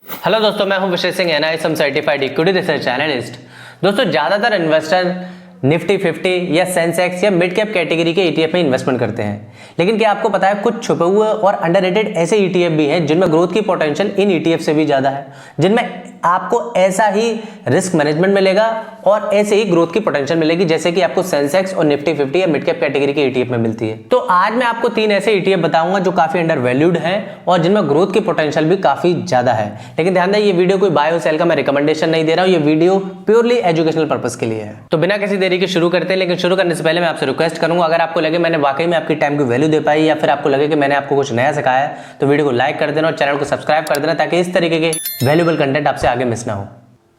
Hello दोस्तों, मैं हूं Vishesh Singh, NISM certified equity research analyst. दोस्तों, ज्यादातर इन्वेस्टर निफ्टी 50 या सेंसेक्स या मिड कैप कैटेगरी के ETF में इन्वेस्टमेंट करते हैं, लेकिन क्या आपको पता है कुछ छुपे हुए और अंडररेटेड ऐसे ETF भी हैं जिनमें ग्रोथ की पोटेंशियल इन ETF से भी ज्यादा है, जिनमें आपको ऐसा ही रिस्क मैनेजमेंट मिलेगा और ऐसे ही ग्रोथ की पोटेंशियल मिलेगी जैसे कि आपको सेंसेक्स और निफ्टी 50 या मिड कैप कैटेगरी के ETF में मिलती है। तो आज मैं आपको 3 ऐसे ETF बताऊंगा जो काफी अंडर वैल्यूड हैं और जिनमें ग्रोथ की पोटेंशियल भी काफी ज्यादा है। लेकिन ध्यान दें, ये वीडियो कोई बाय और सेल का मैं रिकमेंडेशन नहीं दे रहा हूं, ये वीडियो प्योरली एजुकेशनल पर्पस के लिए है। तो बिना किसी देरी के शुरू करते हैं, लेकिन शुरू करने से पहले मैं आपसे रिक्वेस्ट करूंगा, अगर आपको लगे मैंने वाकई में आपकी टाइम की वैल्यू दे पाई या फिर आपको लगे कि मैंने आपको कुछ नया सिखाया है, तो वीडियो को लाइक कर देना और चैनल को सब्सक्राइब कर देना ताकि इस तरीके के वैल्यूएबल कंटेंट आपसे आगे मिस ना हो।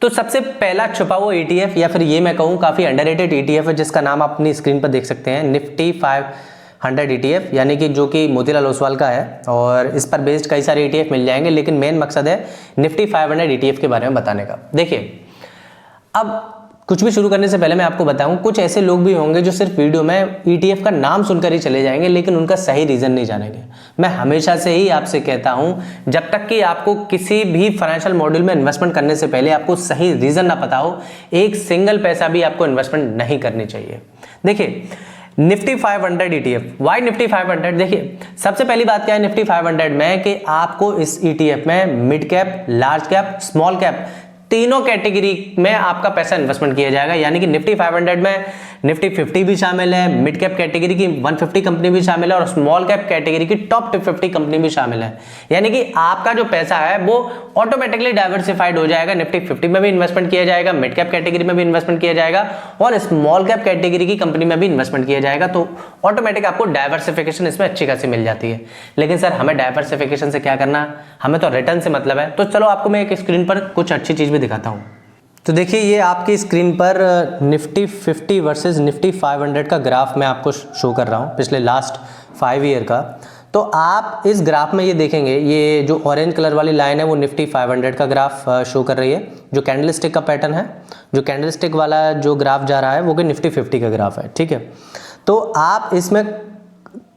तो सबसे पहला छुपा हुआ ETF या फिर ये मैं कहूँ काफी अंडररेटेड ETF है जिसका नाम आप अपनी स्क्रीन पर देख सकते हैं, निफ्टी 500 ETF, यानी कि जो कि मोतीलाल ओसवाल का है और इस पर बेस्ड कई सारे ETF मिल जाएंगे, लेकिन मेन मकसद है निफ्टी 500 ETF के बारे में बताने का। देखिए, अब कुछ भी शुरू करने से पहले मैं आपको बताऊं, कुछ ऐसे लोग भी होंगे जो सिर्फ वीडियो में ETF का नाम सुनकर ही चले जाएंगे लेकिन उनका सही रीजन नहीं जानेंगे। मैं हमेशा से ही आपसे कहता हूं, जब तक कि आपको किसी भी फाइनेंशियल मॉड्यूल में इन्वेस्टमेंट करने से पहले आपको सही रीजन ना पता हो, एक सिंगल पैसा भी आपको इन्वेस्टमेंट नहीं करनी चाहिए। देखिए, निफ्टी 500 ETF, वाई निफ्टी 500? देखिए, सबसे पहली बात क्या है निफ्टी 500 में कि आपको इस ETF में mid cap, large cap, small cap तीनों कैटेगरी में आपका पैसा इन्वेस्टमेंट किया जाएगा। यानी कि निफ्टी 500 में निफ्टी 50 भी शामिल है, मिड कैप कैटेगरी की 150 कंपनी भी शामिल है और स्मॉल कैप कैटेगरी की टॉप 50 कंपनी भी शामिल है। यानी कि आपका जो पैसा है वो ऑटोमेटिकली डाइवर्सिफाइड हो जाएगा। निफ्टी 50 में भी इन्वेस्टमेंट किया जाएगा, मिड कैप कैटेगरी में भी इन्वेस्टमेंट किया जाएगा और स्मॉल कैप कैटेगरी की कंपनी में भी इन्वेस्टमेंट किया जाएगा। तो ऑटोमेटिक आपको डाइवर्सिफिकेशन इसमें अच्छी खासी मिल जाती है। लेकिन सर, हमें डाइवर्सिफिकेशन से क्या करना, हमें तो रिटर्न से मतलब है। तो चलो आपको मैं एक स्क्रीन पर कुछ अच्छी चीज भी दिखाता हूं। तो देखिए, ये आपकी स्क्रीन पर निफ्टी 50 वर्सेस निफ्टी 500 का ग्राफ मैं आपको शो कर रहा हूँ पिछले लास्ट 5 ईयर का। तो आप इस ग्राफ में ये देखेंगे, ये जो ऑरेंज कलर वाली लाइन है वो निफ्टी 500 का ग्राफ शो कर रही है, जो कैंडलस्टिक का पैटर्न है, जो कैंडलस्टिक वाला जो ग्राफ जा रहा है वो कि निफ्टी 50 का ग्राफ है। ठीक है, तो आप इसमें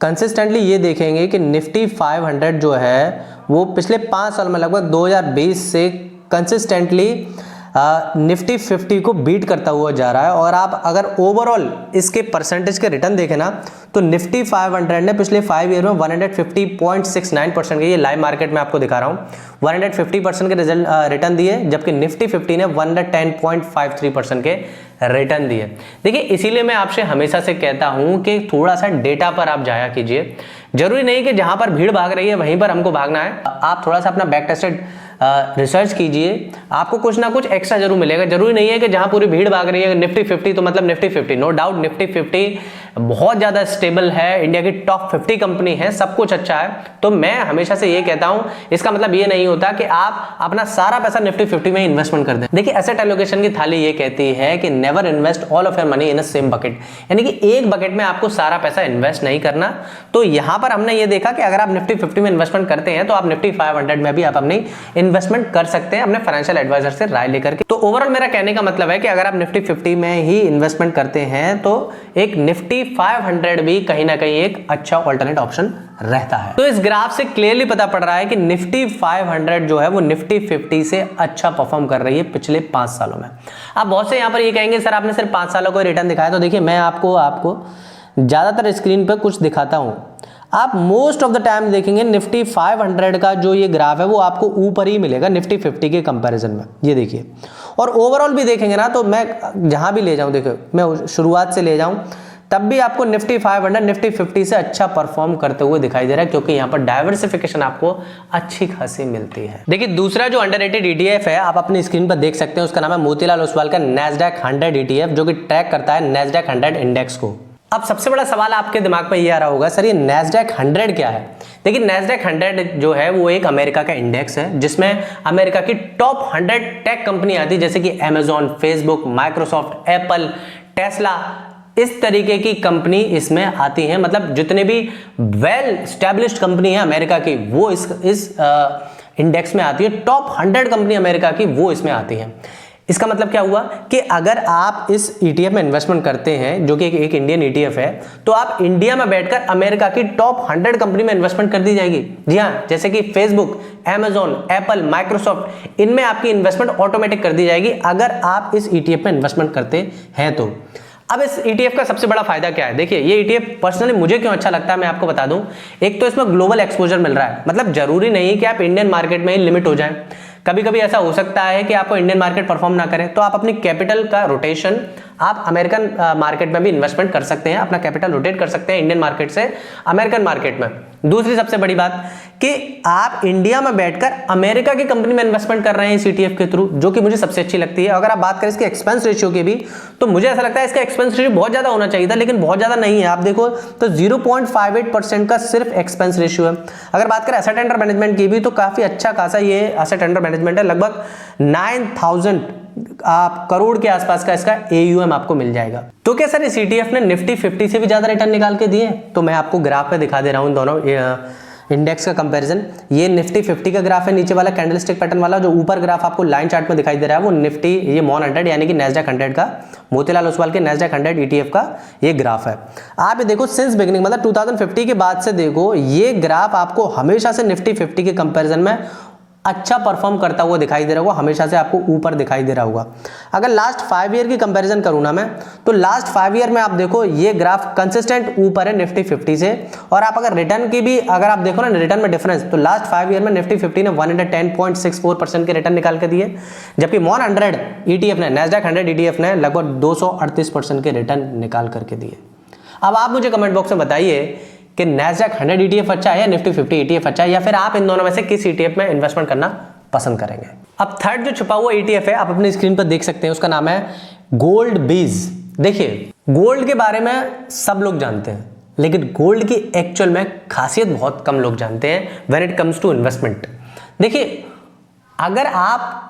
कंसिस्टेंटली ये देखेंगे कि निफ्टी 500 जो है वो पिछले 5 साल में लगभग 2020 से कंसिस्टेंटली निफ्टी 50 को बीट करता हुआ जा रहा है। और आप अगर ओवरऑल इसके परसेंटेज के रिटर्न देखें ना, तो निफ्टी 500 ने पिछले 5 ईयर में 150.69% के, ये लाइव मार्केट में आपको दिखा रहा हूँ, 150% के रिटर्न दिए, जबकि निफ्टी 50 ने 110.53% के रिटर्न दिए। देखिए, इसीलिए मैं आपसे हमेशा से कहता हूं कि थोड़ा सा डेटा पर आप जाया कीजिए। जरूरी नहीं कि जहां पर भीड़ भाग रही है वहीं पर हमको भागना है। आप थोड़ा सा अपना बैक टेस्टेड रिसर्च कीजिए, आपको कुछ ना कुछ एक्स्ट्रा जरूर मिलेगा। जरूरी नहीं है कि जहां पूरी भीड़ भाग रही है निफ्टी 50 तो मतलब निफ्टी 50। नो डाउट निफ्टी 50 बहुत ज्यादा स्टेबल है, इंडिया की टॉप 50 कंपनी है, सब कुछ अच्छा है। तो मैं हमेशा से ये कहता हूं, इसका मतलब ये नहीं होता कि आप अपना सारा पैसा निफ्टी 50 में इन्वेस्टमेंट कर दें। देखिए, एसेट एलोकेशन की थाली ये कहती है कि never invest all of your money in a same bucket, यानी कि एक बकेट में आपको सारा पैसा इन्वेस्ट नहीं करना। तो यहां पर हमने ये देखा कि अगर आप निफ्टी 50 में इन्वेस्टमेंट करते हैं तो आप निफ्टी 500 में भी आप अपनी इन्वेस्टमेंट कर सकते हैं अपने फाइनेंशियल एडवाइजर से राय लेकर के। तो ओवरऑल मेरा कहने का मतलब है कि अगर आप निफ्टी 50 में ही इन्वेस्टमेंट करते हैं तो एक निफ्टी 500 भी कहीं ना कहीं एक अच्छा ऑल्टरनेट ऑप्शन रहता है। तो इस ग्राफ से क्लियरली पता पड़ रहा है कि निफ्टी 500 जो है वो निफ्टी 50 से अच्छा परफॉर्म कर रही है पिछले 5 सालों में। अब बहुत से यहां पर ये कहेंगे सर आपने सिर्फ 5 सालों को रिटर्न दिखाया। तो देखिए, मैं आपको ज्यादातर स्क्रीन पर कुछ दिखाता हूं। आप मोस्ट ऑफ द टाइम देखेंगे निफ्टी 500 का जो ये ग्राफ है वो आपको ऊपर ही मिलेगा निफ्टी 50 के कंपैरिजन में। ये देखिए, और ओवरऑल भी देखेंगे ना, तो मैं जहां भी ले जाऊं, देखो मैं शुरुआत से ले जाऊं तब भी आपको निफ्टी 500 निफ्टी 50 से अच्छा परफॉर्म करते हुए दिखाई दे रहा है, क्योंकि यहाँ पर डाइवर्सिफिकेशन आपको अच्छी खासी मिलती है। देखिए, दूसरा जो अंडररेटेड ETF है आप अपनी स्क्रीन पर देख सकते हैं, उसका नाम है मोतीलाल ओसवाल का NASDAQ 100 ETF, जो कि ट्रैक करता है NASDAQ 100 इंडेक्स को। अब सबसे बड़ा सवाल आपके दिमाग में ये आ रहा होगा, सर ये NASDAQ 100 क्या है? देखिए, NASDAQ 100 जो है वो एक अमेरिका का इंडेक्स है जिसमें अमेरिका की टॉप 100 टेक कंपनी आती है, जैसे कि Amazon, Facebook, Microsoft, Apple, Tesla, इस तरीके की कंपनी इसमें आती हैं। मतलब जितने भी वेल स्टैब्लिश्ड कंपनी है अमेरिका की वो इस इंडेक्स में आती है। टॉप 100 कंपनी अमेरिका की वो इसमें आती हैं। इसका मतलब क्या हुआ कि अगर आप इस ETF में इन्वेस्टमेंट करते हैं जो कि एक इंडियन ETF है, तो आप इंडिया में बैठकर अमेरिका की टॉप 100 कंपनी में इन्वेस्टमेंट कर दी जाएगी। जी हाँ, जैसे कि फेसबुक, Amazon, एप्पल, माइक्रोसॉफ्ट, इनमें आपकी इन्वेस्टमेंट ऑटोमेटिक कर दी जाएगी अगर आप इस ETF में इन्वेस्टमेंट करते हैं तो। अब इस ETF का सबसे बड़ा फायदा क्या है? देखिए, ये ETF पर्सनली मुझे क्यों अच्छा लगता है मैं आपको बता दूं। एक तो इसमें ग्लोबल एक्सपोजर मिल रहा है, मतलब जरूरी नहीं कि आप इंडियन मार्केट में ही लिमिट हो जाएं। कभी कभी ऐसा हो सकता है कि आपको इंडियन मार्केट परफॉर्म ना करे, तो आप अपनी कैपिटल का रोटेशन आप अमेरिकन मार्केट में भी इन्वेस्टमेंट कर सकते हैं, अपना कैपिटल रोटेट कर सकते हैं इंडियन मार्केट से अमेरिकन मार्केट में। दूसरी सबसे बड़ी बात कि आप इंडिया में बैठकर अमेरिका की कंपनी में इन्वेस्टमेंट कर रहे हैं इस ETF के थ्रू, जो कि मुझे सबसे अच्छी लगती है। अगर आप बात करें इसके एक्सपेंस रेशियो की भी, तो मुझे ऐसा लगता है इसका एक्सपेंस रेशियो बहुत ज्यादा होना चाहिए था, लेकिन बहुत ज्यादा नहीं है। आप देखो तो 0.58% का सिर्फ एक्सपेंस रेशियो है। अगर बात करें एसेट अंडर मैनेजमेंट की भी, तो काफी अच्छा खासा ये एसेट अंडर मैनेजमेंट है, लगभग 9000 करोड़ के आसपास का इसका AUM आपको मिल जाएगा। तो क्या सर इस ETF ने निफ्टी 50 से भी ज्यादा रिटर्न निकाल के दिए? तो मैं आपको ग्राफ पे दिखा दे रहा हूं दोनों इंडेक्स का कंपैरिजन। ये निफ्टी 50 का ग्राफ है, नीचे वाला कैंडलस्टिक पैटर्न वाला, जो ऊपर ग्राफ आपको लाइन चार्ट में दिखाई दे रहा है वो निफ्टी ये मॉन 100 यानी कि नैस्डैक 100 का, मोतीलाल ओसवाल के नैस्डैक 100 ETF का ये ग्राफ है। आप ये देखो सिंस बिगिनिंग, मतलब 2050 के बाद से देखो ये ग्राफ आपको हमेशा से निफ्टी 50 के कंपैरिजन में अच्छा परफॉर्म करता हुआ दिखाई दे रहा होगा, हमेशा से आपको ऊपर दिखाई दे रहा होगा। अगर लास्ट 5 ईयर की कंपैरिजन करूं ना मैं, तो लास्ट 5 ईयर में आप देखो ये ग्राफ कंसिस्टेंट ऊपर है निफ्टी 50 से। और आप अगर रिटर्न की भी अगर आप देखो ना रिटर्न में डिफरेंस, तो लास्ट 5 ईयर में निफ्टी 50 ने 110.64% के रिटर्न निकाल के दिए, जबकि मॉन 100 ETF ने, नैस्डैक 100 ETF ने लगभग 238% के रिटर्न निकाल करके दिए। अब आप मुझे कमेंट बॉक्स में बताइए कि नैस्डैक 100 ETF अच्छा है या निफ्टी 50 ETF अच्छा है, या फिर आप इन दोनों में से किस ETF में इन्वेस्टमेंट करना पसंद करेंगे। अब थर्ड जो छुपा हुआ ETF है आप अपनी स्क्रीन पर देख सकते हैं, उसका नाम है गोल्ड बीज। देखिए, गोल्ड के बारे में सब लोग जानते हैं, लेकिन गोल्ड की एक्चुअल में खासियत बहुत कम लोग जानते हैं when it comes to investment. देखिए, अगर आप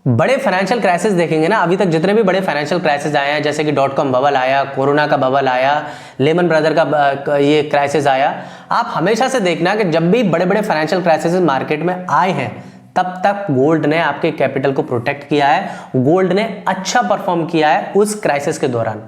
बड़े फाइनेंशियल क्राइसिस देखेंगे ना, अभी तक जितने भी बड़े फाइनेंशियल क्राइसिस आए हैं, जैसे कि .com बबल आया, कोरोना का बबल आया, लेमन ब्रदर का ये क्राइसिस आया, आप हमेशा से देखना कि जब भी बड़े बड़े फाइनेंशियल क्राइसिस मार्केट में आए हैं, तब तक गोल्ड ने आपके कैपिटल को प्रोटेक्ट किया है, गोल्ड ने अच्छा परफॉर्म किया है उस क्राइसिस के दौरान।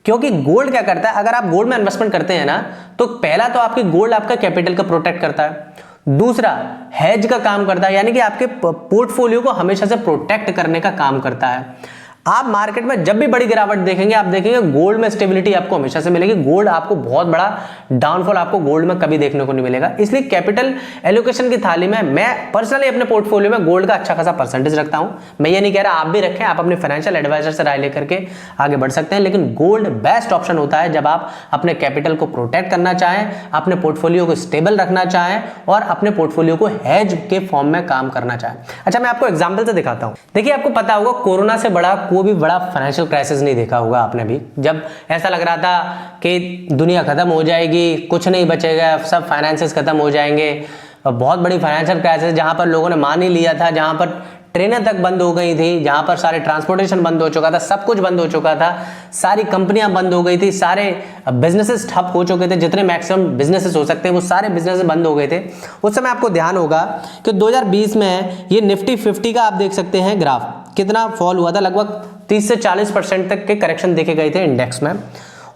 क्योंकि गोल्ड क्या करता है, अगर आप गोल्ड में इन्वेस्टमेंट करते हैं ना, तो पहला तो आपकी गोल्ड आपका कैपिटल को प्रोटेक्ट करता है, दूसरा हेज का काम करता है, यानी कि आपके पोर्टफोलियो को हमेशा से प्रोटेक्ट करने का काम करता है। आप मार्केट में जब भी बड़ी गिरावट देखेंगे, आप देखेंगे गोल्ड में स्टेबिलिटी आपको हमेशा से मिलेगी। गोल्ड आपको बहुत बड़ा डाउनफॉल आपको गोल्ड में कभी देखने को नहीं मिलेगा। इसलिए कैपिटल एलोकेशन की थाली में मैं पर्सनली अपने पोर्टफोलियो में गोल्ड का अच्छा खासा परसेंटेज रखता हूं। मैं ये नहीं कह रहा आप भी रखें, आप अपने फाइनेंशियल एडवाइजर से राय लेकर के आगे बढ़ सकते हैं, लेकिन गोल्ड बेस्ट ऑप्शन होता है जब आप अपने कैपिटल को प्रोटेक्ट करना चाहें, अपने पोर्टफोलियो को स्टेबल रखना चाहें और अपने पोर्टफोलियो को हेज के फॉर्म में काम करना चाहें। अच्छा, मैं आपको एग्जाम्पल से दिखाता हूं। देखिए, आपको पता होगा कोरोना से बड़ा कोई भी बड़ा फाइनेंशियल क्राइसिस नहीं देखा होगा आपने भी, जब ऐसा लग रहा था कि दुनिया खत्म हो जाएगी, कुछ नहीं बचेगा, सब फाइनेंसेस खत्म हो जाएंगे। बहुत बड़ी फाइनेंशियल क्राइसिस जहां पर लोगों ने मान ही लिया था, जहां पर ट्रेनें तक बंद हो गई थी, जहां पर सारे ट्रांसपोर्टेशन बंद हो चुका था, सब कुछ बंद हो चुका था, सारी कंपनियां बंद हो गई थी, सारे बिजनेसेस ठप हो चुके थे, जितने मैक्सिमम बिजनेसेस हो सकते हैं वो सारे बिजनेसेस बंद हो गए थे। उस समय आपको ध्यान होगा कि 2020 में ये निफ्टी 50 का आप देख सकते हैं ग्राफ, कितना फॉल हुआ था, लगभग 30 से 40% तक के करेक्शन देखे गए थे इंडेक्स में,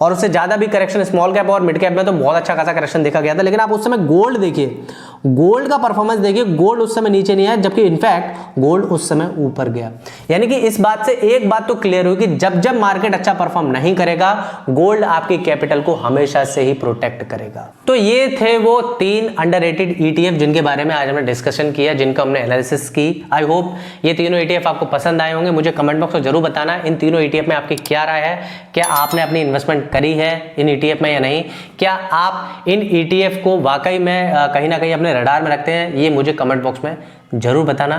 और उससे ज्यादा भी करेक्शन स्मॉल कैप और मिड कैप में तो बहुत अच्छा खासा करेक्शन देखा गया था। लेकिन आप उस समय गोल्ड देखिए, गोल्ड का परफॉर्मेंस देखिए, गोल्ड उस समय नीचे नहीं आया, जबकि इनफैक्ट गोल्ड उस समय ऊपर गया। यानी कि इस बात से एक बात तो क्लियर हुई कि जब जब मार्केट अच्छा परफॉर्म नहीं करेगा, गोल्ड आपकी कैपिटल को हमेशा से ही प्रोटेक्ट करेगा। तो ये थे वो 3 अंडररेटेड ETF जिनके बारे में आज हमने डिस्कशन किया, जिनका हमने एनालिसिस की। आई होप ये तीनों ETF आपको पसंद आए होंगे। मुझे कमेंट बॉक्स में जरूर बताना इन तीनों ETF में आपकी क्या राय है, क्या आपने अपनी इन्वेस्टमेंट करी है इन ETF में या नहीं, क्या आप इन ETF को वाकई में कहीं ना कहीं अपने रडार में रखते हैं, ये मुझे कमेंट बॉक्स में जरूर बताना।